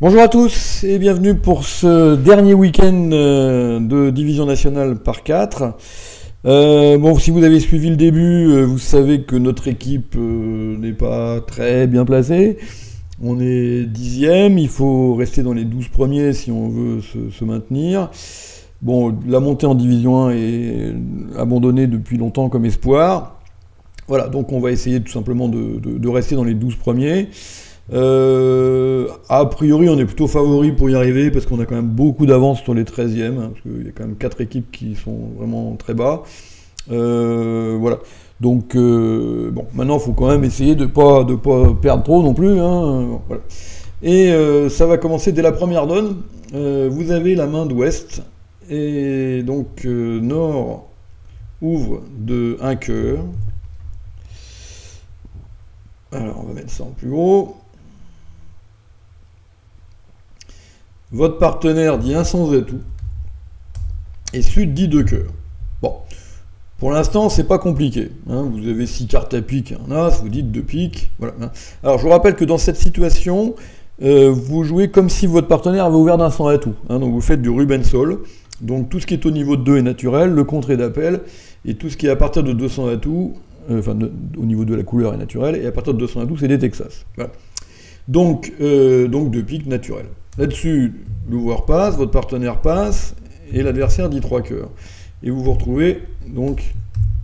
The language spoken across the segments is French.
Bonjour à tous et bienvenue pour ce dernier week-end de Division Nationale par 4. Bon, si vous avez suivi le début, vous savez que notre équipe n'est pas très bien placée. On est 10e, il faut rester dans les 12 premiers si on veut se maintenir. Bon, la montée en Division 1 est abandonnée depuis longtemps comme espoir. Voilà, donc on va essayer tout simplement de rester dans les 12 premiers. A priori, on est plutôt favori pour y arriver parce qu'on a quand même beaucoup d'avance sur les 13e, hein, parce qu'il y a quand même 4 équipes qui sont vraiment très bas. Voilà. Donc, bon, maintenant, il faut quand même essayer de pas perdre trop non plus. Hein, voilà. Et ça va commencer dès la première donne. Vous avez la main d'ouest. Et donc, nord ouvre de 1 cœur. Alors, on va mettre ça en plus gros. Votre partenaire dit un sans atout. Et sud dit 2 cœurs. Bon. Pour l'instant, c'est pas compliqué. Hein. Vous avez 6 cartes à pique et un as, vous dites 2 piques. Voilà. Alors, je vous rappelle que dans cette situation, vous jouez comme si votre partenaire avait ouvert d'un sans atout. Hein. Donc, vous faites du Rubensol. Donc, tout ce qui est au niveau de 2 est naturel, le contre est d'appel, et tout ce qui est à partir de 200 atouts, au niveau de la couleur est naturel, et à partir de 200 atouts, c'est des Texas. Voilà. Donc 2 piques naturels. Là-dessus, l'ouvreur passe, votre partenaire passe, et l'adversaire dit 3 cœurs. Et vous vous retrouvez donc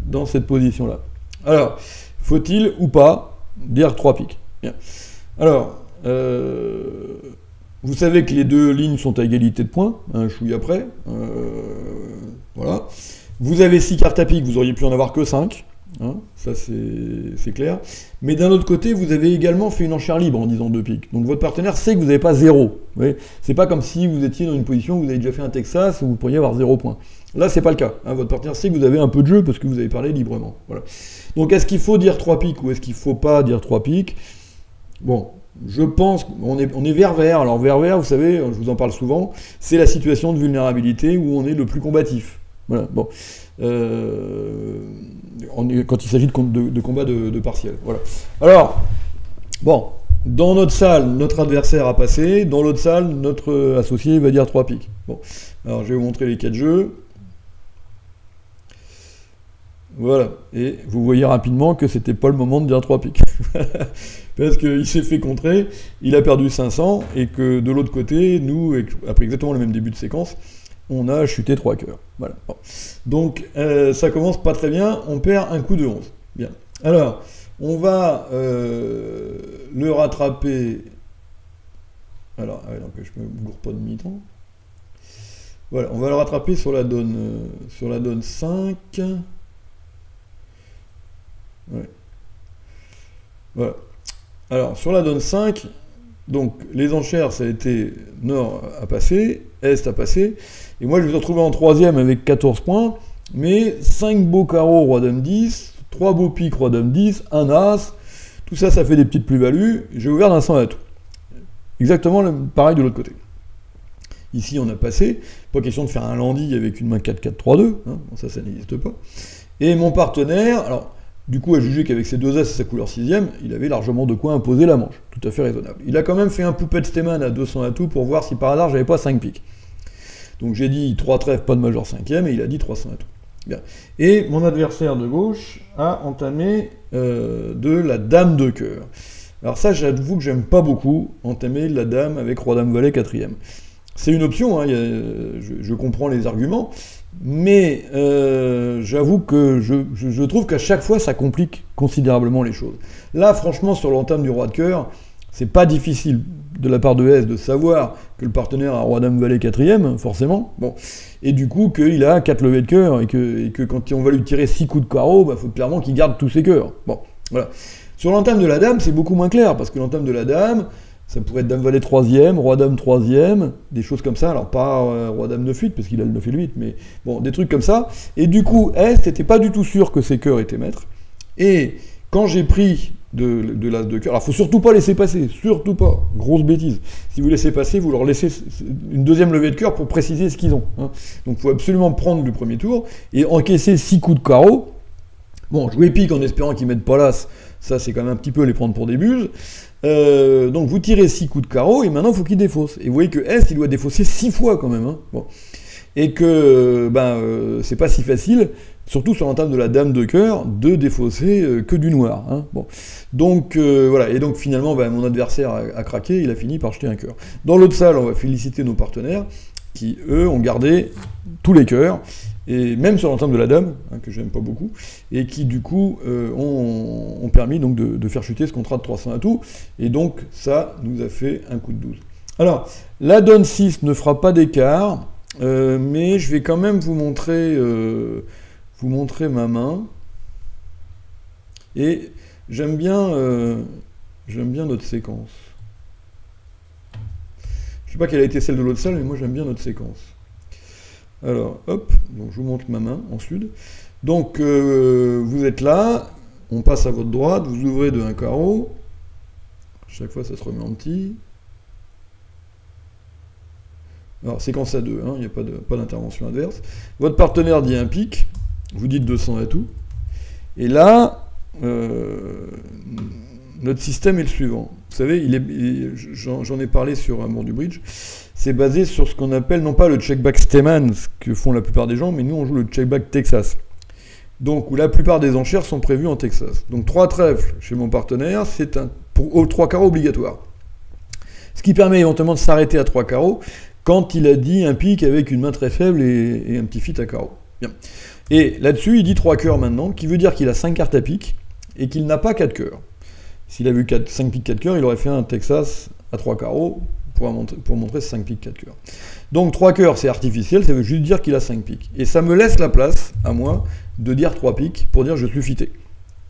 dans cette position-là. Alors, faut-il ou pas dire 3 piques? Bien. Alors, vous savez que les deux lignes sont à égalité de points, un chouille après. Voilà. Vous avez 6 cartes à pique, vous auriez pu en avoir que 5. Hein, ça c'est clair. Mais d'un autre côté, vous avez également fait une enchère libre en disant 2 piques. Donc votre partenaire sait que vous n'avez pas 0. C'est pas comme si vous étiez dans une position où vous avez déjà fait un Texas où vous pourriez avoir 0 points. Là, c'est pas le cas. Hein, votre partenaire sait que vous avez un peu de jeu parce que vous avez parlé librement. Voilà. Donc est-ce qu'il faut dire 3 piques ou est-ce qu'il ne faut pas dire 3 piques? Bon, je pense qu'on est vert-vert. Alors vert-vert, vous savez, je vous en parle souvent, c'est la situation de vulnérabilité où on est le plus combatif. Voilà, bon. Quand il s'agit de combat de partiel. Voilà. Alors, bon, dans notre salle, notre adversaire a passé, dans l'autre salle, notre associé va dire 3 piques. Bon, alors je vais vous montrer les 4 jeux. Voilà, et vous voyez rapidement que c'était pas le moment de dire 3 piques. Parce qu'il s'est fait contrer, il a perdu 500, et que de l'autre côté, nous, après exactement le même début de séquence, on a chuté 3 cœurs. Voilà. Bon. Donc, ça commence pas très bien, on perd un coup de 11. Bien. Alors, on va le rattraper. Alors, donc je me gourre pas de mi-temps. Voilà, on va le rattraper sur la donne 5. Ouais. Voilà. Alors, sur la donne 5, donc les enchères, ça a été nord à passer, est à passer, et moi je me suis retrouvé en 3e avec 14 points, mais 5 beaux carreaux, roi dame 10, 3 beaux piques, roi dame 10, un as, tout ça, ça fait des petites plus-values, j'ai ouvert d'un 100 atout. Exactement pareil de l'autre côté. Ici on a passé, pas question de faire un landy avec une main 4-4-3-2, hein, ça n'existe pas. Et mon partenaire, alors, du coup, a jugé qu'avec ses 2 as et sa couleur 6e, il avait largement de quoi imposer la manche. Tout à fait raisonnable. Il a quand même fait un poupet de Steman à 200 atouts pour voir si par hasard j'avais pas 5 piques. Donc j'ai dit 3 trèfles, pas de major 5e, et il a dit 300 atouts. Bien. Et mon adversaire de gauche a entamé de la dame de cœur. Alors ça, j'avoue que j'aime pas beaucoup entamer la dame avec roi dame valet 4e. C'est une option, hein, je comprends les arguments, mais j'avoue que je trouve qu'à chaque fois ça complique considérablement les choses. Là, franchement, sur l'entame du roi de cœur, c'est pas difficile de la part de S de savoir que le partenaire a roi dame valet 4e, forcément. Bon. Et du coup, qu'il a 4 levées de cœur et que quand on va lui tirer 6 coups de carreau, bah, faut clairement qu'il garde tous ses cœurs. Bon, voilà. Sur l'entame de la dame, c'est beaucoup moins clair, parce que l'entame de la dame, ça pourrait être dame valet 3e, roi dame 3e, des choses comme ça. Alors pas roi dame 9-8, parce qu'il a le 9 et le 8, mais bon, des trucs comme ça. Et du coup, S n'était pas du tout sûr que ses cœurs étaient maîtres. Et quand j'ai pris de l'as de cœur, alors faut surtout pas laisser passer, surtout pas, grosse bêtise. Si vous laissez passer, vous leur laissez une deuxième levée de cœur pour préciser ce qu'ils ont. Hein. Donc il faut absolument prendre le premier tour et encaisser 6 coups de carreau. Bon, jouer pique en espérant qu'ils mettent pas l'as, ça c'est quand même un petit peu les prendre pour des buses. Donc vous tirez 6 coups de carreau, et maintenant il faut qu'il défausse. Et vous voyez que S, il doit défausser 6 fois quand même. Hein. Bon. Et que c'est pas si facile, surtout sur l'entame de la dame de cœur, de défausser que du noir. Hein. Bon. Donc voilà, et donc finalement, mon adversaire a craqué, il a fini par jeter un cœur. Dans l'autre salle, on va féliciter nos partenaires, qui eux ont gardé tous les cœurs, et même sur l'entame de la dame, hein, que j'aime pas beaucoup, et qui du coup ont permis donc de faire chuter ce contrat de 300 atouts, et donc ça nous a fait un coup de 12. Alors, la donne 6 ne fera pas d'écart, mais je vais quand même vous montrer ma main, et j'aime bien notre séquence. Je sais pas quelle a été celle de l'autre salle, mais moi j'aime bien notre séquence. Alors, hop, donc je vous montre ma main en sud. Donc, vous êtes là, on passe à votre droite, vous ouvrez de un carreau. Chaque fois, ça se remet en petit. Alors, séquence à 2, hein, il n'y a pas d'intervention adverse. Votre partenaire dit un pic, vous dites 200 atouts. Et là, notre système est le suivant. Vous savez, j'en ai parlé sur Amour du Bridge, c'est basé sur ce qu'on appelle, non pas le check-back Steinman, ce que font la plupart des gens, mais nous on joue le check-back Texas. Donc, où la plupart des enchères sont prévues en Texas. Donc 3 trèfles chez mon partenaire, c'est pour 3 carreaux obligatoire. Ce qui permet éventuellement de s'arrêter à 3 carreaux quand il a dit un pic avec une main très faible et un petit fit à carreaux. Bien. Et là-dessus, il dit 3 cœurs maintenant, qui veut dire qu'il a 5 cartes à pic et qu'il n'a pas 4 cœurs. S'il avait eu 5 piques 4 cœurs, il aurait fait un Texas à 3 carreaux pour montrer 5 piques 4 cœurs. Donc 3 cœurs, c'est artificiel, ça veut juste dire qu'il a 5 piques. Et ça me laisse la place, à moi, de dire 3 piques pour dire je suis fité.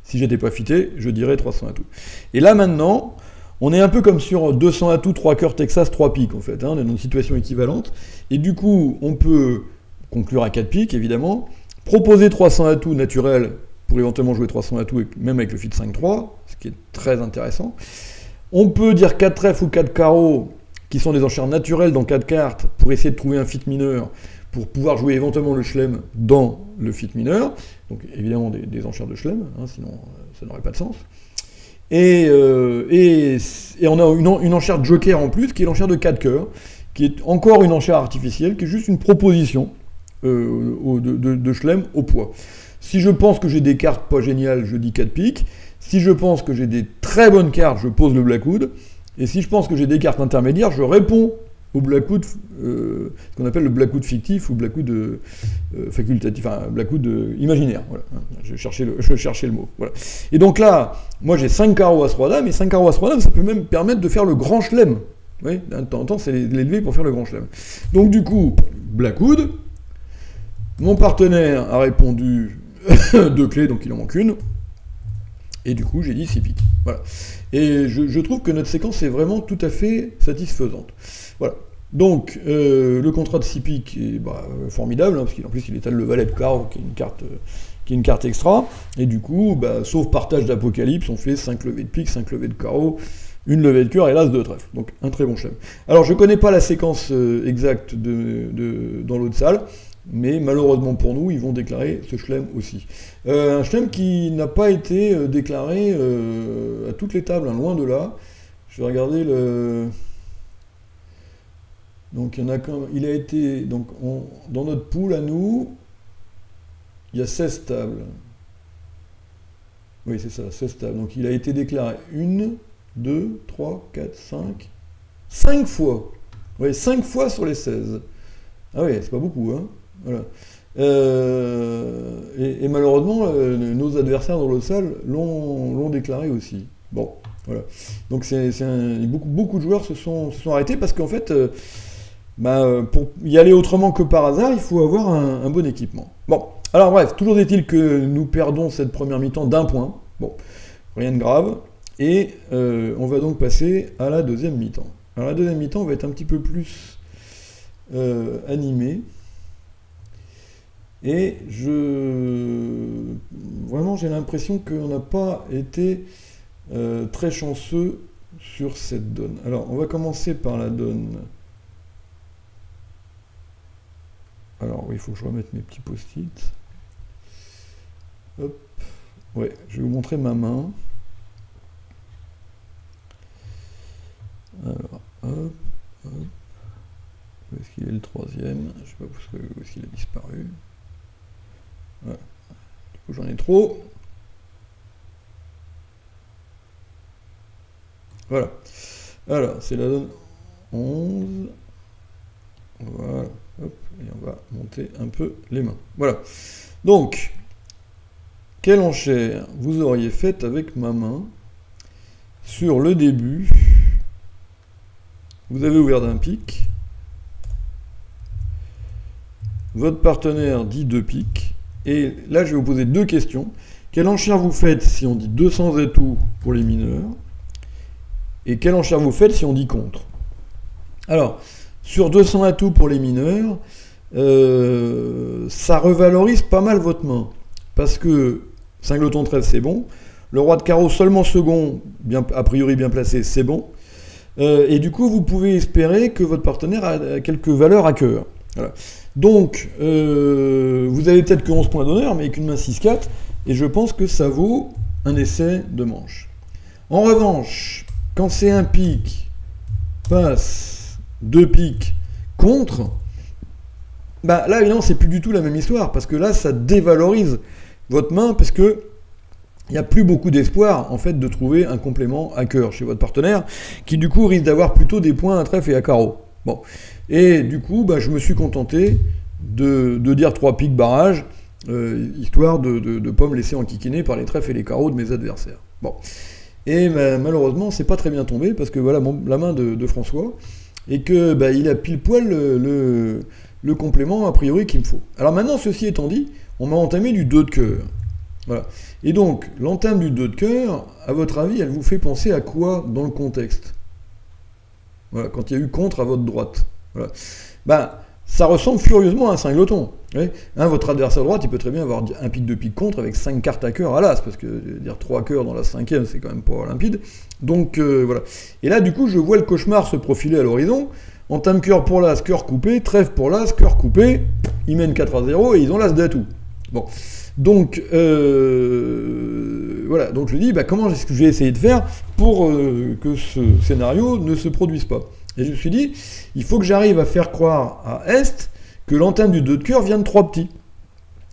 Si j'étais pas fité, je dirais 300 atouts. Et là maintenant, on est un peu comme sur 200 atouts, 3 cœurs Texas, 3 piques en fait. Hein, on est dans une situation équivalente. Et du coup, on peut conclure à 4 piques, évidemment, proposer 300 atouts naturels pour éventuellement jouer 300 atouts, même avec le fit 5-3, ce qui est très intéressant. On peut dire 4 trèfles ou 4 carreaux, qui sont des enchères naturelles dans 4 cartes, pour essayer de trouver un fit mineur, pour pouvoir jouer éventuellement le chelem dans le fit mineur. Donc évidemment des enchères de chelem, hein, sinon ça n'aurait pas de sens. Et on a une enchère de joker en plus, qui est l'enchère de 4 cœurs, qui est encore une enchère artificielle, qui est juste une proposition de chelem au poids. Si je pense que j'ai des cartes pas géniales, je dis 4 piques. Si je pense que j'ai des très bonnes cartes, je pose le Blackwood. Et si je pense que j'ai des cartes intermédiaires, je réponds au Blackwood, ce qu'on appelle le Blackwood fictif ou Blackwood facultatif, enfin Blackwood imaginaire. Voilà. Je cherchais le mot. Voilà. Et donc là, moi j'ai 5 carreaux à 3 dames, et 5 carreaux à 3 dames, ça peut même permettre de faire le grand chelem. Oui, de temps en temps, c'est l'élevé pour faire le grand chelem. Donc du coup, Blackwood, mon partenaire a répondu 2 clés, donc il en manque une. Et du coup, j'ai dit 6 piques. Voilà. Et je trouve que notre séquence est vraiment tout à fait satisfaisante. Voilà. Donc, le contrat de 6 piques est formidable, hein, parce qu'en plus, il étale le valet de carreau, qui est une carte extra. Et du coup, sauf partage d'Apocalypse, on fait 5 levées de pique, 5 levées de carreau, une levée de cœur et l'as de trèfle. Donc, un très bon chelem. Alors, je ne connais pas la séquence exacte dans l'autre salle, mais malheureusement pour nous, ils vont déclarer ce chelem aussi. Un chelem qui n'a pas été déclaré à toutes les tables, hein, loin de là. Je vais regarder le... Donc il a été... Donc dans notre pool à nous, il y a 16 tables. Oui, c'est ça, 16 tables. Donc il a été déclaré 1, 2, 3, 4, 5... 5 fois. Oui, 5 fois sur les 16. Ah oui, c'est pas beaucoup, hein. Voilà. Et malheureusement, nos adversaires dans l'autre salle l'ont déclaré aussi. Bon, voilà. Donc beaucoup de joueurs se sont arrêtés parce qu'en fait, pour y aller autrement que par hasard, il faut avoir un bon équipement. Bon, alors bref, toujours est-il que nous perdons cette première mi-temps d'1 point. Bon, rien de grave. Et on va donc passer à la deuxième mi-temps. Alors la deuxième mi-temps va être un petit peu plus animée. Et vraiment, j'ai l'impression qu'on n'a pas été très chanceux sur cette donne. Alors, on va commencer par la donne. Alors, oui, il faut que je remette mes petits post-it. Hop. Ouais, je vais vous montrer ma main. Alors, hop, hop. Où est-ce qu'il est le troisième? Je sais pas où est-ce qu'il a disparu. Voilà. Du coup, j'en ai trop. Voilà. Alors, c'est la donne 11. Voilà. Hop. Et on va monter un peu les mains. Voilà. Donc, quelle enchère vous auriez faite avec ma main sur le début? Vous avez ouvert d'un pic. Votre partenaire dit 2 piques. Et là, je vais vous poser 2 questions. Quelle enchère vous faites si on dit 200 atouts pour les mineurs? Et quelle enchère vous faites si on dit contre? Alors, sur 200 atouts pour les mineurs, ça revalorise pas mal votre main. Parce que Singleton 13, c'est bon. Le roi de carreau seulement second, a priori bien placé, c'est bon. Et du coup, vous pouvez espérer que votre partenaire a quelques valeurs à cœur. Voilà. Donc, vous avez peut-être que 11 points d'honneur, mais avec une main 6-4, et je pense que ça vaut un essai de manche. En revanche, quand c'est un pique, passe, 2 piques, contre, bah là, évidemment, c'est plus du tout la même histoire, parce que là, ça dévalorise votre main, parce que il n'y a plus beaucoup d'espoir, en fait, de trouver un complément à cœur chez votre partenaire, qui, du coup, risque d'avoir plutôt des points à trèfle et à carreau. Bon. Et du coup, bah, je me suis contenté de dire 3 piques barrage, histoire de ne pas me laisser enquiquiner par les trèfles et les carreaux de mes adversaires. Bon. Et bah, malheureusement, c'est pas très bien tombé, parce que voilà la main de François, et que bah, il a pile poil le complément a priori qu'il me faut. Alors maintenant, ceci étant dit, on m'a entamé du 2 de cœur. Voilà. Et donc, l'entame du 2 de cœur, à votre avis, elle vous fait penser à quoi dans le contexte? Voilà, quand il y a eu contre à votre droite. Voilà. Ben, ça ressemble furieusement à un Singleton. Hein, votre adversaire droite, il peut très bien avoir un pique de pique contre avec 5 cartes à cœur à l'as, parce que dire 3 cœurs dans la 5e, c'est quand même pas limpide. Donc voilà. Et là, du coup, je vois le cauchemar se profiler à l'horizon. Entame cœur pour l'as, cœur coupé, trèfle pour l'as, cœur coupé. Ils mènent 4-0 et ils ont l'as d'atout. Bon. Donc, voilà. Donc je dis, bah, comment est-ce que je vais essayer de faire pour que ce scénario ne se produise pas? Et je me suis dit, il faut que j'arrive à faire croire à Est que l'entame du 2 de cœur vient de 3 petits.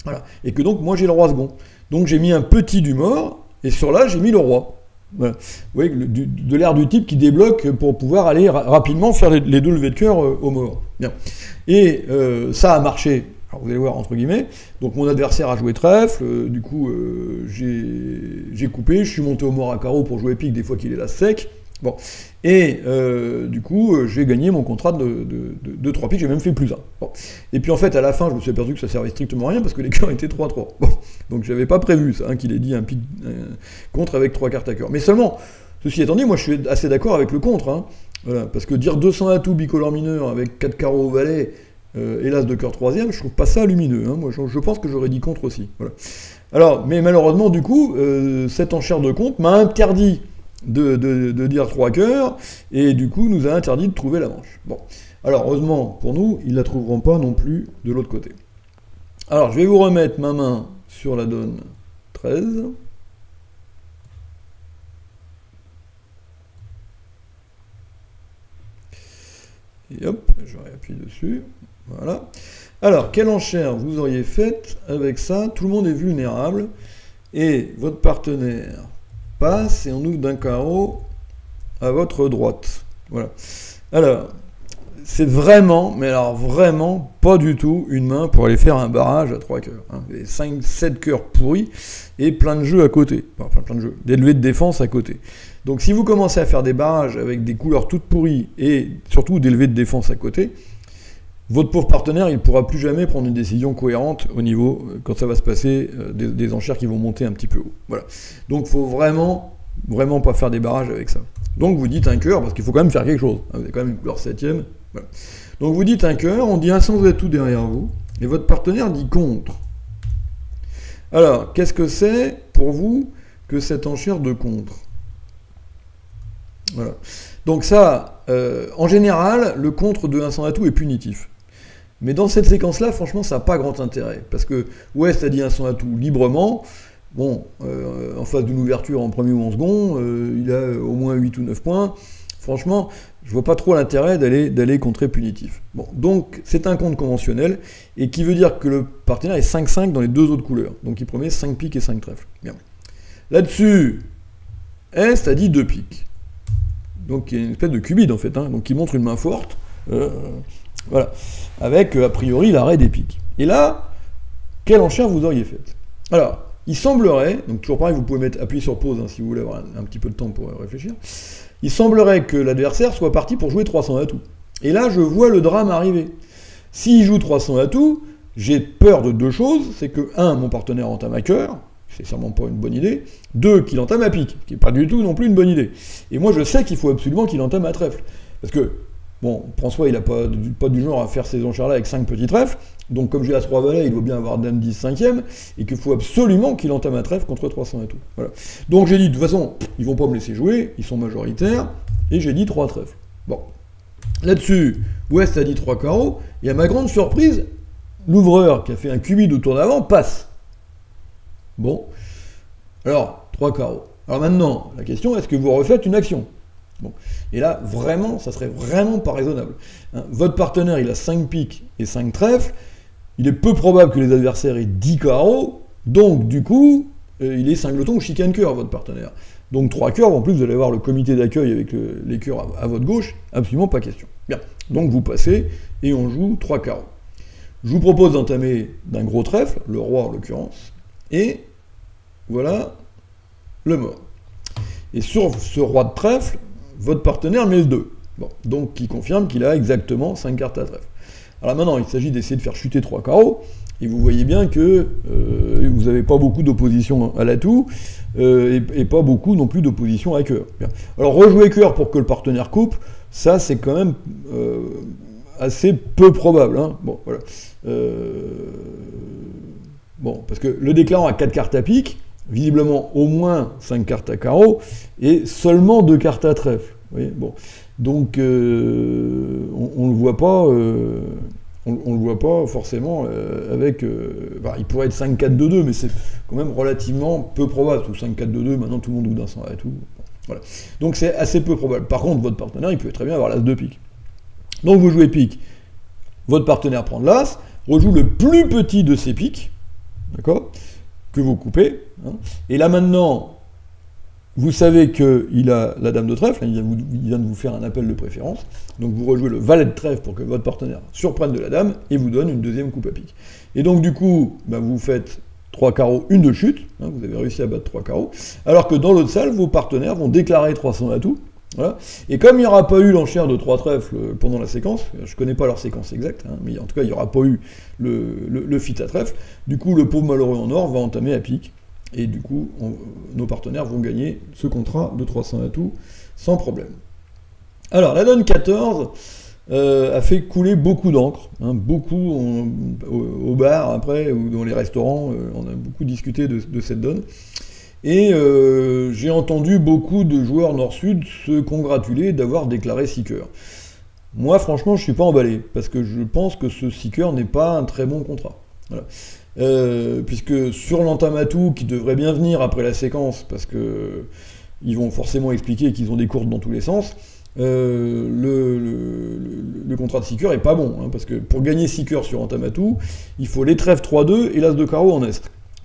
Voilà. Et que donc, moi, j'ai le roi second. Donc, j'ai mis un petit du mort, et sur là, j'ai mis le roi. Voilà. Vous voyez, de l'air du type qui débloque pour pouvoir aller rapidement faire les 2 levées de cœur au mort. Bien. Et ça a marché. Alors vous allez voir, entre guillemets, donc mon adversaire a joué trèfle, du coup j'ai coupé, je suis monté au mort à carreau pour jouer pique des fois qu'il est là sec, bon, et du coup j'ai gagné mon contrat de 3 piques, j'ai même fait plus 1. Bon. Et puis en fait à la fin je me suis aperçu que ça servait strictement à rien parce que les cœurs étaient 3-3. Bon. Donc j'avais pas prévu ça, hein, qu'il ait dit un pique contre avec 3 cartes à cœur. Mais seulement, ceci étant dit, moi je suis assez d'accord avec le contre, hein, voilà, parce que dire 200 atouts bicolore mineur avec 4 carreaux au valet, hélas de cœur 3e, je trouve pas ça lumineux. Hein. Moi, je pense que j'aurais dit contre aussi. Voilà. Alors, mais malheureusement, du coup, cette enchère de contre m'a interdit de dire 3 cœurs, et du coup, nous a interdit de trouver la manche. Bon. Alors, heureusement pour nous, ils la trouveront pas non plus de l'autre côté. Alors, je vais vous remettre ma main sur la donne 13. Et hop, je réappuie dessus. Voilà. Alors, quelle enchère vous auriez faite avec ça? Tout le monde est vulnérable. Et votre partenaire passe et on ouvre d'un carreau à votre droite. Voilà. Alors, c'est vraiment, mais alors vraiment, pas du tout une main pour aller faire un barrage à 3 cœurs. Hein. 5-7 cœurs pourris et plein de jeux à côté. Enfin, plein de jeux. Des levées de défense à côté. Donc, si vous commencez à faire des barrages avec des couleurs toutes pourries et surtout des levées de défense à côté, votre pauvre partenaire, il ne pourra plus jamais prendre une décision cohérente au niveau, quand ça va se passer, des enchères qui vont monter un petit peu haut. Voilà. Donc, il faut vraiment pas faire des barrages avec ça. Donc, vous dites un cœur, parce qu'il faut quand même faire quelque chose. Vous avez quand même une couleur 7e. Voilà. Donc, vous dites un cœur, on dit un sens atout derrière vous, et votre partenaire dit contre. Alors, qu'est-ce que c'est pour vous que cette enchère de contre? Voilà. Donc ça, en général, le contre de 1 sans atout est punitif. Mais dans cette séquence-là, franchement, ça n'a pas grand intérêt. Parce que Ouest a dit un sans atout librement. Bon, en face d'une ouverture en premier ou en second, il a au moins 8 ou 9 points. franchement, je vois pas trop l'intérêt d'aller contrer punitif. Bon, donc c'est un compte conventionnel, et qui veut dire que le partenaire est 5-5 dans les deux autres couleurs. Donc il promet 5 piques et 5 trèfles. Bien. Là-dessus, Est a dit 2 piques. Donc il y a une espèce de cubide en fait, hein, donc qui montre une main forte, voilà, avec a priori l'arrêt des piques. Et là, quelle enchère vous auriez faite? Alors, il semblerait, donc toujours pareil, vous pouvez appuyer sur pause hein, si vous voulez avoir un petit peu de temps pour réfléchir, il semblerait que l'adversaire soit parti pour jouer 300 atouts. Et là, je vois le drame arriver. S'il joue 300 atouts, j'ai peur de deux choses, c'est que, 1, mon partenaire entame à cœur, c'est sûrement pas une bonne idée, 2, qu'il entame à pique, ce qui n'est pas du tout non plus une bonne idée. Et moi, je sais qu'il faut absolument qu'il entame à trèfle. Parce que, bon, François, il n'a pas du genre à faire ces enchères-là avec 5 petits trèfles, donc comme j'ai As-3 valet, il doit bien avoir Dame 10 5e, et qu'il faut absolument qu'il entame un trèfle contre 300 atouts. Voilà. Donc j'ai dit, de toute façon, ils vont pas me laisser jouer, ils sont majoritaires, et j'ai dit 3 trèfles. Bon. Là-dessus, Ouest a dit 3 carreaux, et à ma grande surprise, l'ouvreur qui a fait un cubide au tour d'avant passe. Bon. Alors, 3 carreaux. Alors maintenant, la question, est-ce que vous refaites une action? Bon. Et là, vraiment, ça serait vraiment pas raisonnable. Hein, votre partenaire, il a 5 piques et 5 trèfles, il est peu probable que les adversaires aient 10 carreaux, donc du coup, il est cingleton ou chicane cœur, votre partenaire. Donc 3 cœurs, en plus vous allez avoir le comité d'accueil avec les cœurs à votre gauche, absolument pas question. Bien, donc vous passez, et on joue 3 carreaux. Je vous propose d'entamer d'un gros trèfle, le roi en l'occurrence, et voilà le mort. Et sur ce roi de trèfle, votre partenaire met le 2. Bon, donc qui confirme qu'il a exactement 5 cartes à trèfle. Alors maintenant, il s'agit d'essayer de faire chuter 3 carreaux, et vous voyez bien que vous n'avez pas beaucoup d'opposition à l'atout, et pas beaucoup non plus d'opposition à cœur. Bien. Alors rejouer cœur pour que le partenaire coupe, ça c'est quand même assez peu probable. Hein. Bon, voilà. Bon, parce que le déclarant a 4 cartes à pique, visiblement au moins 5 cartes à carreau, et seulement 2 cartes à trèfle. Vous voyez, bon. Donc on ne le voit pas, on le voit pas forcément avec. Bah, il pourrait être 5-4-2-2, mais c'est quand même relativement peu probable. Ou 5-4-2-2, maintenant tout le monde joue d'un sang et tout. Bon, voilà. Donc c'est assez peu probable. Par contre, votre partenaire, il peut très bien avoir l'as de pique. Donc vous jouez pique, votre partenaire prend de l'as, rejoue le plus petit de ses piques, d'accord, que vous coupez. Hein, et là maintenant, vous savez qu'il a la dame de trèfle, il vient de vous faire un appel de préférence, donc vous rejouez le valet de trèfle pour que votre partenaire surprenne de la dame, et vous donne une deuxième coupe à pique. Et donc du coup, bah, vous faites 3 carreaux, une de chute, hein, vous avez réussi à battre 3 carreaux, alors que dans l'autre salle, vos partenaires vont déclarer 300 atouts, voilà. Et comme il n'y aura pas eu l'enchère de 3 trèfles pendant la séquence, je ne connais pas leur séquence exacte, hein, mais en tout cas il n'y aura pas eu le fit à trèfle, du coup le pauvre malheureux en or va entamer à pique, et du coup nos partenaires vont gagner ce contrat de 300 atouts sans problème. Alors la donne 14 a fait couler beaucoup d'encre, hein, beaucoup au bar après, ou dans les restaurants, on a beaucoup discuté de cette donne. Et j'ai entendu beaucoup de joueurs nord-sud se congratuler d'avoir déclaré 6 cœurs. Moi, franchement, je ne suis pas emballé, parce que je pense que ce 6 cœurs n'est pas un très bon contrat. Voilà. Puisque sur l'entamatou, qui devrait bien venir après la séquence, parce que ils vont forcément expliquer qu'ils ont des courtes dans tous les sens, le contrat de 6 cœurs est pas bon, hein, parce que pour gagner 6 cœurs sur entamatou, il faut les trèfles 3-2 et l'as de carreau en est.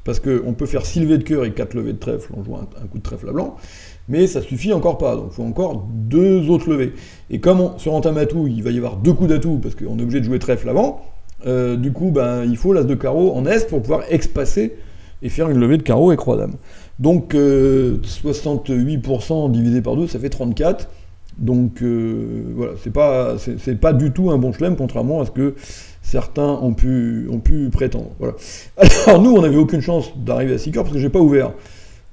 Parce qu'on peut faire 6 levées de cœur et 4 levées de trèfle en jouant un coup de trèfle à blanc, mais ça suffit encore pas, donc il faut encore 2 autres levées. Et comme sur entamatou, il va y avoir 2 coups d'atout, parce qu'on est obligé de jouer trèfle avant, du coup, ben, il faut l'as de carreau en est pour pouvoir expasser et faire une levée de carreau et croix dame. Donc 68% divisé par 2, ça fait 34. Donc voilà, c'est pas du tout un bon chelem, contrairement à ce que certains ont pu prétendre. Voilà. Alors nous, on n'avait aucune chance d'arriver à 6 cœurs parce que j'ai pas ouvert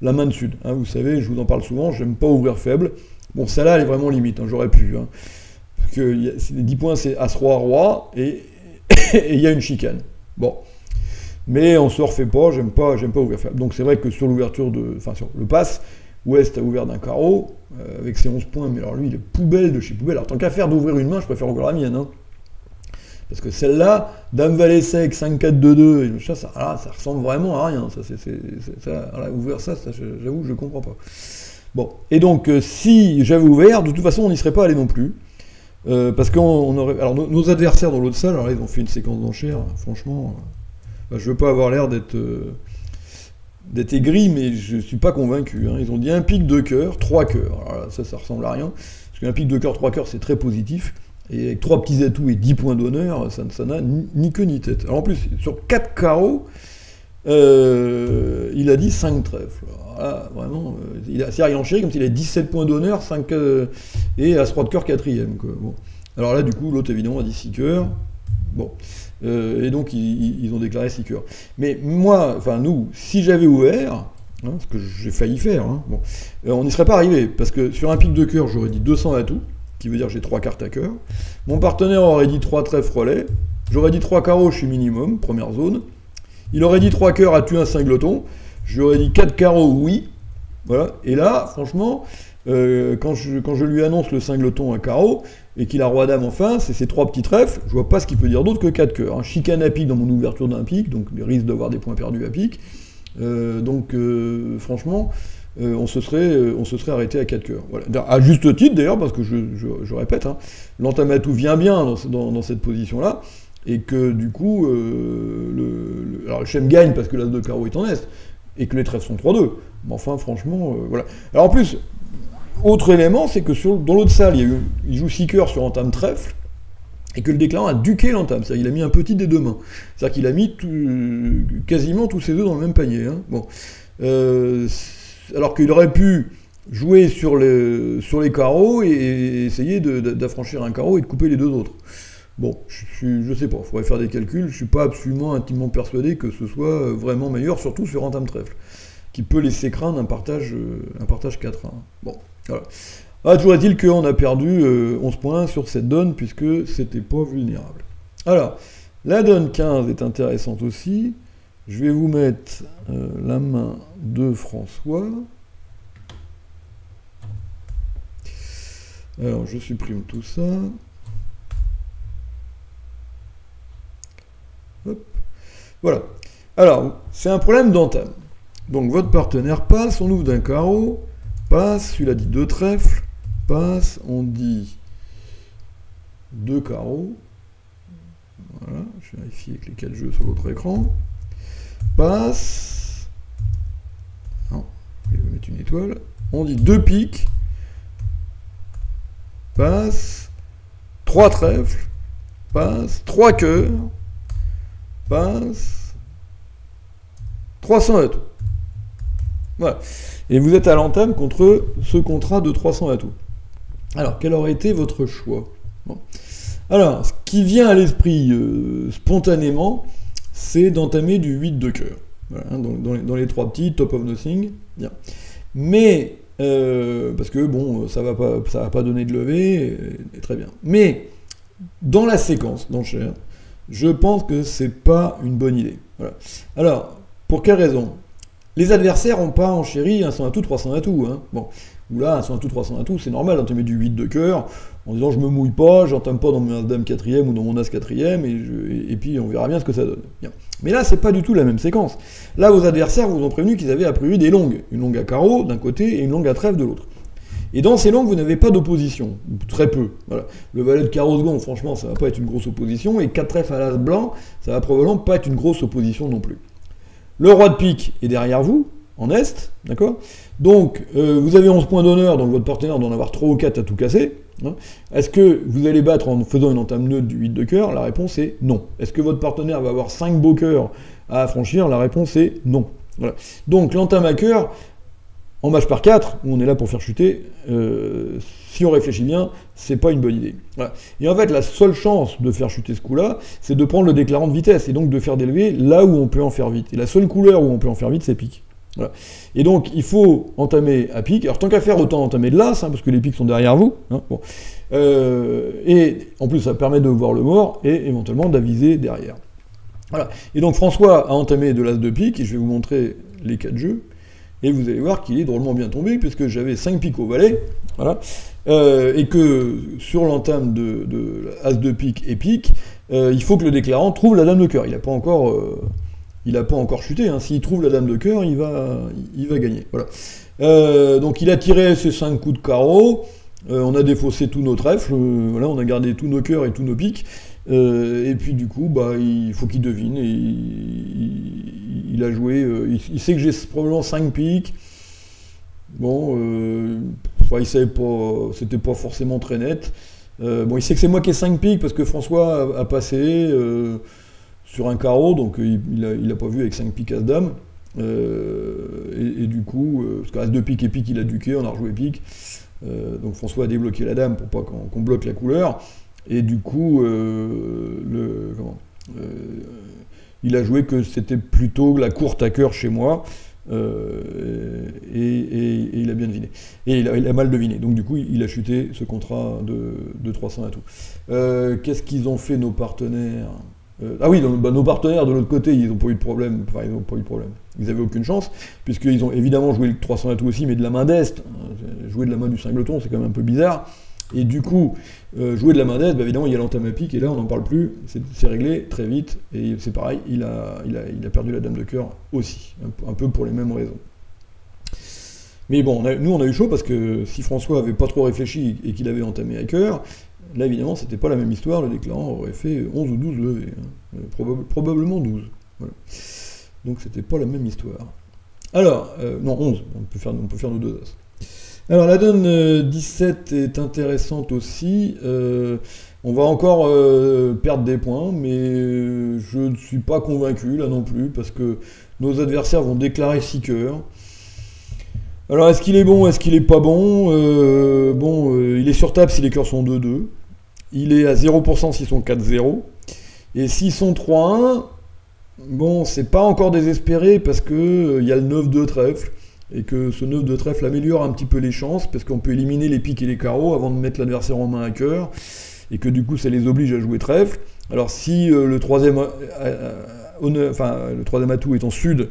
la main de sud. Hein, vous savez, je vous en parle souvent, j'aime pas ouvrir faible. Bon, celle-là, elle est vraiment limite, hein, j'aurais pu. Hein, parce que les 10 points, c'est As-Roi, Roi, et il y a une chicane. Bon. Mais on se refait pas, j'aime pas ouvrir faible. Donc c'est vrai que sur l'ouverture sur le pass, Ouest a ouvert d'un carreau, avec ses 11 points, mais alors lui, il est poubelle de chez poubelle. Alors tant qu'à faire d'ouvrir une main, je préfère ouvrir la mienne. Hein. Parce que celle-là, Dame Valet sec, 5-4-2-2, ça ressemble vraiment à rien. Ouvrir ça, j'avoue, je comprends pas. Bon, et donc si j'avais ouvert, de toute façon on n'y serait pas allé non plus. Parce qu'on aurait. Alors nos adversaires dans l'autre salle, alors là, ils ont fait une séquence d'enchères, franchement. Bah, je veux pas avoir l'air d'être aigri, mais je suis pas convaincu. Hein. Ils ont dit un pic, 2 cœurs, 3 cœurs. Alors là, ça ressemble à rien. Parce qu'un pic, 2 cœurs, 3 cœurs, c'est très positif. Et avec 3 petits atouts et 10 points d'honneur, ça n'a ni queue ni tête. Alors en plus, sur 4 carreaux, il a dit 5 trèfles. Alors là, vraiment, c'est-à-dire il enchérit comme s'il avait 17 points d'honneur, 5 et As-3 de cœur 4ème. Bon. Alors là, du coup, l'autre, évidemment, a dit 6 cœurs. Bon. Et donc, ils ont déclaré 6 cœurs. Mais moi, enfin, nous, si j'avais ouvert, hein, ce que j'ai failli faire, hein, bon, on n'y serait pas arrivé. Parce que sur un pic de cœur, j'aurais dit 200 atouts, qui veut dire que j'ai 3 cartes à cœur. Mon partenaire aurait dit 3 trèfles relais. J'aurais dit 3 carreaux, je suis minimum, première zone. Il aurait dit 3 cœurs à tuer un singleton. J'aurais dit 4 carreaux, oui. Voilà. Et là, franchement, quand je lui annonce le singleton à carreau, et qu'il a roi dame en face, et ses 3 petits trèfles, je vois pas ce qu'il peut dire d'autre que 4 cœurs. Hein. Chicane à pic dans mon ouverture d'un pic, donc les risques d'avoir des points perdus à pic. Franchement, on se serait arrêté à 4 cœurs. Voilà. À juste titre d'ailleurs, parce que je répète, hein, l'entamatou vient bien dans cette position-là, et que du coup, alors le chem gagne parce que l'as de carreau est en est, et que les trèfles sont 3-2. Mais enfin, franchement, voilà. Alors en plus, autre élément, c'est que dans l'autre salle, il joue 6 cœurs sur entame trèfle, et que le déclarant a duqué l'entame, c'est-à-dire qu'il a mis un petit des deux mains. C'est-à-dire qu'il a mis quasiment tous ses œufs dans le même panier. Hein. Bon. Alors qu'il aurait pu jouer sur les carreaux et essayer d'affranchir un carreau et de couper les deux autres. Bon, je sais pas, il faudrait faire des calculs, je suis pas absolument intimement persuadé que ce soit vraiment meilleur, surtout sur entame trèfle, qui peut laisser craindre un partage 4-1. Bon, voilà. Ah, toujours est-il qu'on a perdu 11 points sur cette donne, puisque c'était pas vulnérable. Alors, la donne 15 est intéressante aussi. Je vais vous mettre la main de François. Alors, je supprime tout ça. Hop. Voilà. Alors, c'est un problème d'entame. Donc, votre partenaire passe, on ouvre d'un carreau, passe, celui-là dit 2 trèfles, passe, on dit 2 carreaux. Voilà, je vérifie avec les 4 jeux sur l'autre écran. Passe. Non, je vais mettre une étoile. On dit 2 piques. Passe. 3 trèfles. Passe. 3 cœurs. Passe. 300 atouts. Voilà. Et vous êtes à l'entame contre ce contrat de 300 atouts. Alors, quel aurait été votre choix? Bon. Alors, ce qui vient à l'esprit spontanément, c'est d'entamer du 8 de cœur. Voilà, hein, dans les 3 petits, top of nothing. Bien. Mais, parce que bon, ça va pas donner de levée, et très bien. Mais, dans la séquence d'enchères, je pense que c'est pas une bonne idée. Voilà. Alors, pour quelle raison? Les adversaires n'ont pas enchéri un 100 atouts, 300 atouts. Hein. Bon. Ou là, un 100 atouts, 300 atouts, c'est normal d'entamer du 8 de cœur, en disant je me mouille pas, j'entame pas dans mon As-Dame 4ème ou dans mon As 4ème, et puis on verra bien ce que ça donne. Bien. Mais là, c'est pas du tout la même séquence. Là, vos adversaires vous ont prévenu qu'ils avaient a priori des longues. Une longue à carreau d'un côté et une longue à trèfle de l'autre. Et dans ces longues, vous n'avez pas d'opposition, très peu. Voilà. Le valet de carreau second, franchement, ça va pas être une grosse opposition, et 4 trèfles à l'As blanc, ça va probablement pas être une grosse opposition non plus. Le roi de pique est derrière vous, en est, d'accord? Donc, vous avez 11 points d'honneur, donc votre partenaire doit en avoir 3 ou 4 à tout casser. Hein. Est-ce que vous allez battre en faisant une entame neutre du 8 de cœur? La réponse est non. Est-ce que votre partenaire va avoir 5 beaux cœurs à affranchir? La réponse est non. Voilà. Donc, l'entame à cœur, en match par 4, où on est là pour faire chuter, si on réfléchit bien, c'est pas une bonne idée. Voilà. Et en fait, la seule chance de faire chuter ce coup-là, c'est de prendre le déclarant de vitesse, et donc de faire d'élever là où on peut en faire vite. Et la seule couleur où on peut en faire vite, c'est pique. Voilà. Et donc, il faut entamer à pique. Alors, tant qu'à faire, autant entamer de l'As, hein, parce que les piques sont derrière vous. Hein, bon. Et en plus, ça permet de voir le mort, et éventuellement d'aviser derrière. Voilà. Et donc, François a entamé de l'As de pique, et je vais vous montrer les 4 jeux. Et vous allez voir qu'il est drôlement bien tombé, puisque j'avais 5 piques au valet, voilà, et que sur l'entame de As de pique et pique, il faut que le déclarant trouve la dame de cœur. Il n'a pas encore il n'a pas encore chuté, hein. S'il trouve la dame de cœur, il va gagner. Voilà. Donc il a tiré ses 5 coups de carreau, on a défaussé tous nos trèfles, voilà, on a gardé tous nos cœurs et tous nos piques, et puis du coup, bah, il faut qu'il devine, et il a joué, il sait que j'ai probablement 5 piques, bon, enfin, il savait pas, c'était pas forcément très net, bon, il sait que c'est moi qui ai 5 piques, parce que François a passé sur un carreau, donc il a pas vu avec 5 piques as-dame. Et du coup, parce qu'As de pique et pique, il a duqué, on a rejoué pique. Donc François a débloqué la dame pour pas qu'on bloque la couleur. Et du coup, il a joué que c'était plutôt la courte à cœur chez moi. Et il a bien deviné. Et il a mal deviné. Donc du coup, il a chuté ce contrat de 300 atouts. Qu'est-ce qu'ils ont fait nos partenaires? Ah oui, donc, bah, nos partenaires de l'autre côté, ils n'ont pas eu de problème. Enfin, ils n'ont pas eu de problème. Ils n'avaient aucune chance, puisqu'ils ont évidemment joué le 300 atouts aussi, mais de la main d'Est. Jouer de la main du singleton, c'est quand même un peu bizarre. Et du coup, jouer de la main d'Est, bah, évidemment, il y a l'entame à pique, et là, on n'en parle plus. C'est réglé très vite, et c'est pareil, il a perdu la dame de cœur aussi, un peu pour les mêmes raisons. Mais bon, nous, on a eu chaud, parce que si François avait pas trop réfléchi et qu'il avait entamé à cœur, là, évidemment, c'était pas la même histoire, le déclarant aurait fait 11 ou 12 levées, hein. Probablement 12. Voilà. Donc, c'était pas la même histoire. Alors, non, 11, on peut faire nos deux as. Alors, la donne 17 est intéressante aussi. On va encore perdre des points, mais je ne suis pas convaincu, là non plus, parce que nos adversaires vont déclarer 6 cœurs. Alors, est-ce qu'il est bon, est-ce qu'il est pas bon? Il est sur table si les cœurs sont 2-2. Il est à 0% s'ils sont 4-0. Et s'ils sont 3-1, bon, c'est pas encore désespéré parce que il y a le 9 de trèfle. Et que ce 9 de trèfle améliore un petit peu les chances, parce qu'on peut éliminer les piques et les carreaux avant de mettre l'adversaire en main à cœur. Et que du coup, ça les oblige à jouer trèfle. Alors si le troisième atout est en sud,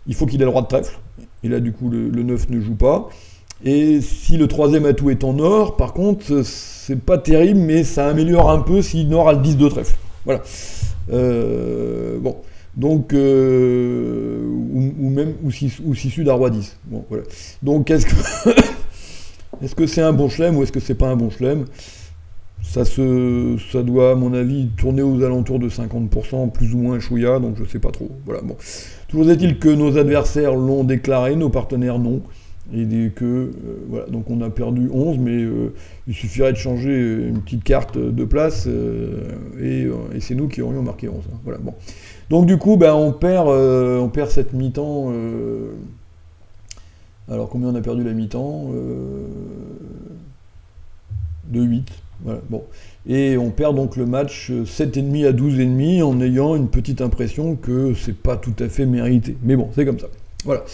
il faut qu'il ait le roi de trèfle. Et là, du coup, le 9 ne joue pas. Et si le troisième atout est en or, par contre, c'est pas terrible, mais ça améliore un peu si Nord a le 10 de trèfle. Voilà. Bon. Donc, ou si Sud a roi 10. Bon, voilà. Donc, est-ce que c'est un bon chelem ou est-ce que c'est pas un bon chelem? Ça doit, à mon avis, tourner aux alentours de 50%, plus ou moins chouïa, donc je sais pas trop. Voilà, bon. Toujours est-il que nos adversaires l'ont déclaré, nos partenaires non. Et voilà, donc on a perdu 11, mais il suffirait de changer une petite carte de place, et c'est nous qui aurions marqué 11. Hein. Voilà, bon. Donc du coup, ben, on perd cette mi-temps. Alors combien on a perdu la mi-temps? De 8. Voilà, bon. Et on perd donc le match 7,5 à 12,5 en ayant une petite impression que c'est pas tout à fait mérité. Mais bon, c'est comme ça. Voilà.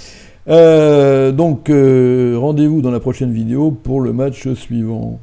Donc rendez-vous dans la prochaine vidéo pour le match suivant.